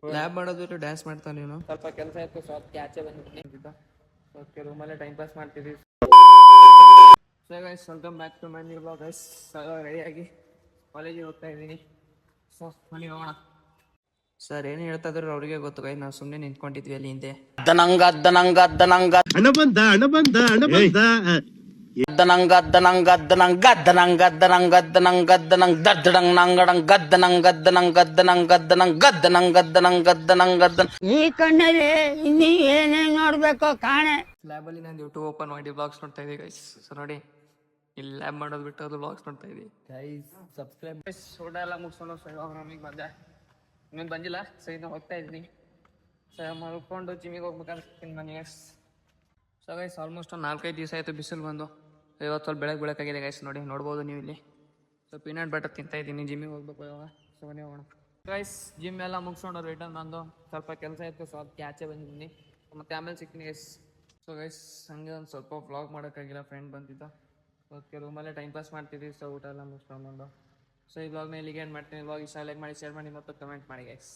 Lab ಮಾಡೋದು dance ಮಾಡ್ತಾನೆ ನೀನು. ಸ್ವಲ್ಪ ಕೆಲಸ ಇತ್ತು, ಸೊ ಅದಕ್ಕೆ ಆಚೆ ಬಂದಿದ್ದೀನಿ. ಓಕೆ, ರೂಮಲ್ಲೇ ಟೈಮ್ ಪಾಸ್ ಮಾಡ್ತಿದ್ವಿ. So guys, welcome back to my new blog guys. ರೆಡಿಯಾಗಿ ಕಾಲೇಜಿಗೆ ಹೋಗ್ತಾ ಇದ್ದೀನಿ. ಸೊ ಮನೆ ಹೋಗೋಣ. ಸರ್ ಏನು ಹೇಳ್ತಾ ಇದ್ರು ಅವ್ರಿಗೆ ಗೊತ್ತು ಗೈ, ನಾವು ಸುಮ್ಮನೆ ನಿಂತ್ಕೊಂಡಿದ್ವಿ ಅಲ್ಲಿ ಹಿಂದೆ. ಈ ಕಣ್ಣಲ್ಲಿ ಇನ್ನೀ ಏನೇನ್ ನೋಡ್ಬೇಕು ಕಾಣೆ. ಲ್ಯಾಬಲ್ಲಿ ನಾನು ಯೂಟ್ಯೂಬ್ ಓಪನ್ ಮಾಡಿ ಬ್ಲಾಗ್ಸ್ ನೋಡ್ತಾ ಇದ್ದೀವಿ ಗೈಸ್. ಸೊ ನೋಡಿ, ಇಲ್ಲಿ ಲ್ಯಾಬ್ ಮಾಡೋದು ಬಿಟ್ಟು ಅದು ಬ್ಲಾಗ್ಸ್ ನೋಡ್ತಾ ಇದ್ದೀವಿ ಗೈಸ್. ಸಬ್ಸ್ಕ್ರೈಬ್. ಊಟ ಎಲ್ಲ ಮುಗಿಸ್ಕೊಂಡು ನಮಗೆ ಬಂದೆ, ಇನ್ನೊಂದು ಬಂದಿಲ್ಲ. ಸೊ ಇನ್ನು ಹೋಗ್ತಾ ಇದ್ದೀನಿ. ಸೊ ಮಾಡ್ಕೊಂಡು ಜಿಮ್ಮಿಗೆ ಹೋಗ್ಬೇಕಂತ ಮನೆಗೆ. ಸೊ ಗೈಸ್, ಆಲ್ಮೋಸ್ಟ್ ಒಂದು 4-5 ದಿವಸ ಆಯಿತು ಬಿಸಿಲು ಬಂದು. ಇವತ್ತು ಸ್ವಲ್ಪ ಬೆಳಕಾಗಿದೆ ಗೈಸ್, ನೋಡ್ಬೋದು ನೀವು ಇಲ್ಲಿ. ಸೊ ಪೀನಟ್ ಬಟರ್ ತಿಂತಾ ಇದ್ದೀನಿ. ಜಿಮ್ಮಿಗೆ ಹೋಗ್ಬೇಕು ಇವಾಗ. ಸೊ ಮನೆ ಹೋಗೋಣ ಗೈಸ್. ಜಿಮ್ ಎಲ್ಲ ಮುಗಿಸ್ಕೊಂಡು ರಿಟರ್ನ್ ಬಂದು ಸ್ವಲ್ಪ ಕೆಲಸ ಇತ್ತು, ಸೊ ಅದಕ್ಕೆ ಆಚೆ ಬಂದಿದ್ದೀನಿ. ಮತ್ತೆ ಆಮೇಲೆ ಸಿಗ್ತೀನಿ ಗೈಸ್. ಸೊ ಗೈಸ್, ಹಂಗೆ ಒಂದು ಸ್ವಲ್ಪ ವ್ಲಾಗ್ ಮಾಡೋಕ್ಕಾಗಿಲ್ಲ, ಫ್ರೆಂಡ್ ಬಂದಿದ್ದ. ಅದಕ್ಕೆ ರೂಮಲ್ಲೇ ಟೈಮ್ ಪಾಸ್ ಮಾಡ್ತಿದ್ದೀವಿ. ಸೊ ಊಟ ಎಲ್ಲ ಮುಗಿಸ್ಕೊಂಡು. ಸೊ ಈ ವ್ಲಾಗ್ನ ಇಲ್ಲಿಗೆ ಏನು ಮಾಡ್ತೀನಿ. ವ್ಲಾಗ್ ಇಷ್ಟ ಲೈಕ್ ಮಾಡಿ, ಶೇರ್ ಮಾಡಿ ಮತ್ತು ಕಮೆಂಟ್ ಮಾಡಿ ಗೈಸ್.